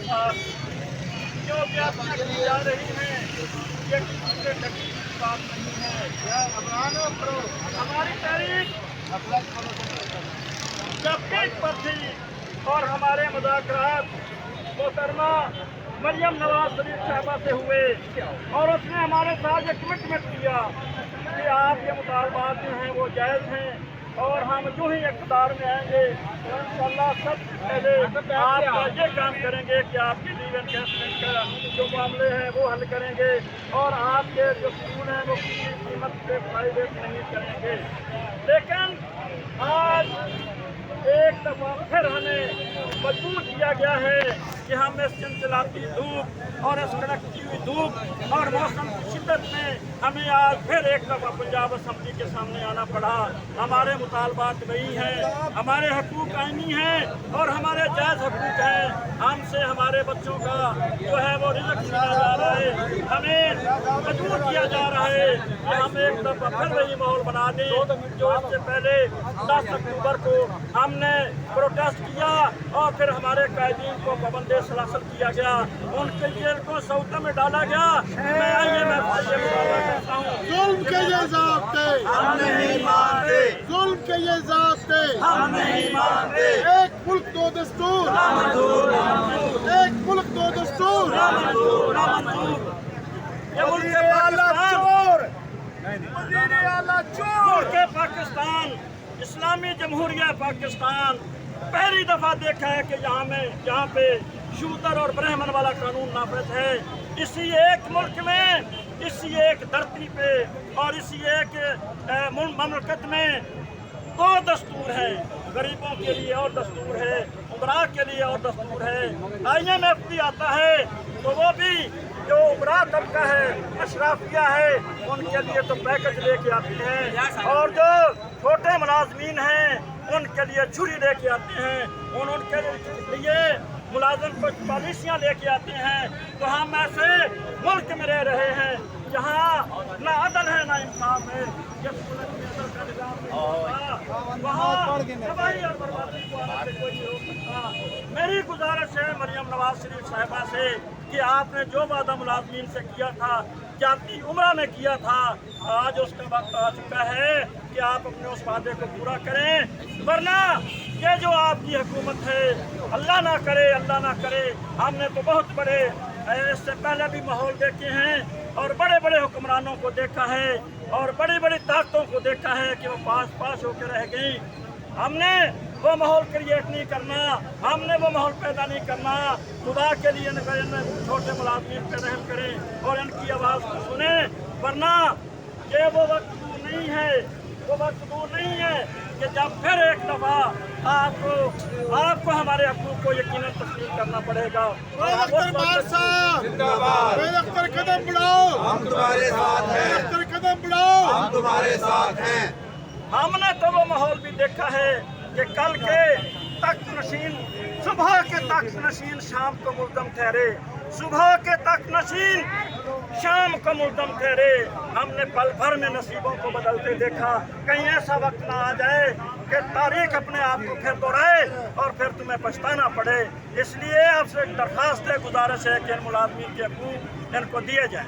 साथ, जो व्याख्या की जा रही है ये किसी से ढकी बात नहीं है। हमारी तारीख जब पीठ पर थी और हमारे मुज़ाकरात मोहतरमा मरियम नवाज शरीफ साहबा से हुए और उसने हमारे साथ ये कमिटमेंट किया कि आप ये मुतालबात जो हैं वो जायज़ हैं और हम जो ही इक़्तिदार में आएंगे तो इंशाअल्लाह सबसे पहले आपका ये काम करेंगे कि आपकी लीव एनकैशमेंट का जो मामले हैं वो हल करेंगे और आपके जो स्कूल हैं वो किसी कीमत पे प्राइवेट नहीं करेंगे। लेकिन आज एक दफ़ा फिर हमें मजबूर किया गया है कि हम इस चिलचिलाती धूप और इस कड़कती हुई धूप और मौसम की शिद्दत में हमें आज फिर एक दफ़ा पंजाब असम्बली के सामने आना पड़ा। हमारे मुतालबात वही हैं, हमारे हकूक़ आईनी हैं और हमारे जायज़ हकूक़ हैं। हमसे हमारे बच्चों का जो है वो रिज़्क़ छीना जा रहा है, हमें मजबूर किया जा रहा है कि हम एक दफ़ा फिर वही माहौल बना दें जो इससे पहले 10 अक्टूबर को हमने प्रोटेस्ट किया और फिर हमारे कैदीन को पाबंद सलासल किया गया, उनके जेल को सौते में डाला गया। मैं ये करता हूँ, जुल्म के ये ज़ाब्ते हम नहीं मानते, जुल्म के ये ज़ाब्ते हम नहीं मानते। एक मुल्क दो दस्तूर, एक मुल्क दो दस्तूर। ये मुल्क पाकिस्तान, इस्लामी जमहूरिया पाकिस्तान पहली दफ़ा देखा है कि यहाँ पे शूदर और ब्राह्मण वाला कानून नाफिज है। इसी एक मुल्क में, इसी एक धरती पे और इसी एक ममलकत में दो दस्तूर है, गरीबों के लिए और दस्तूर है, उमरा के लिए और दस्तूर है। IMF भी आता है तो वो भी जो उमरा तबका है, अशराफिया है, उनके लिए तो पैकेज लेके आती हैं और जो छोटे मुलाजमीन हैं उनके लिए छुरी लेके आते हैं, उनके लिए मुलाजिम को पॉलिसियाँ लेके आते हैं। तो हम ऐसे मुल्क में रह रहे हैं जहाँ ना अदल है ना इंसाफ है। वहाँ तबाही और बर्बादी को आने से कोई नहीं रोक सकता। मेरी गुजारिश है मरियम नवाज शरीफ साहिबा से कि आपने जो वादा मुलाजमीन से किया था, जाती उम्र में किया था, आज उसका वक्त आ चुका है कि आप अपने उस वादे को पूरा करें, वरना ये जो आपकी हुकूमत है, अल्लाह ना करे हमने तो बहुत बड़े इससे पहले भी माहौल देखे हैं और बड़े बड़े हुक्मरानों को देखा है और बड़ी बड़ी ताकतों को देखा है कि वो पास होकर रह गई। हमने वो माहौल क्रिएट नहीं करना, हमने वो माहौल पैदा नहीं करना। खुदा के लिए छोटे मुलाजमीन पे रहम करें और इनकी आवाज़ को सुने, वरना ये वो वक्त दूर नहीं है, वो वक्त दूर नहीं है कि जब फिर एक दफ़ा आपको हमारे हकूक़ को यकीनन तस्लीम करना पड़ेगा। कदम बढ़ाओ, हम तुम्हारे साथ हैं, कदम बढ़ाओ, हम तुम्हारे साथ हैं। हमने तो वो माहौल भी देखा है कि कल के तख्त नशीन सुबह के तख्त नशीन शाम को मुल्ज़म ठहरे, सुबह के तख्त नशीन शाम को मुल्ज़म ठहरे। हमने पल भर में नसीबों को बदलते देखा। कहीं ऐसा वक्त ना आ जाए कि तारीख अपने आप को फिर दोहराए और फिर तुम्हें पछताना पड़े। इसलिए आपसे एक दरख्वास्त है, गुजारिश है कि इन मुलाजमीन के हकूक़ इनको दिए जाए।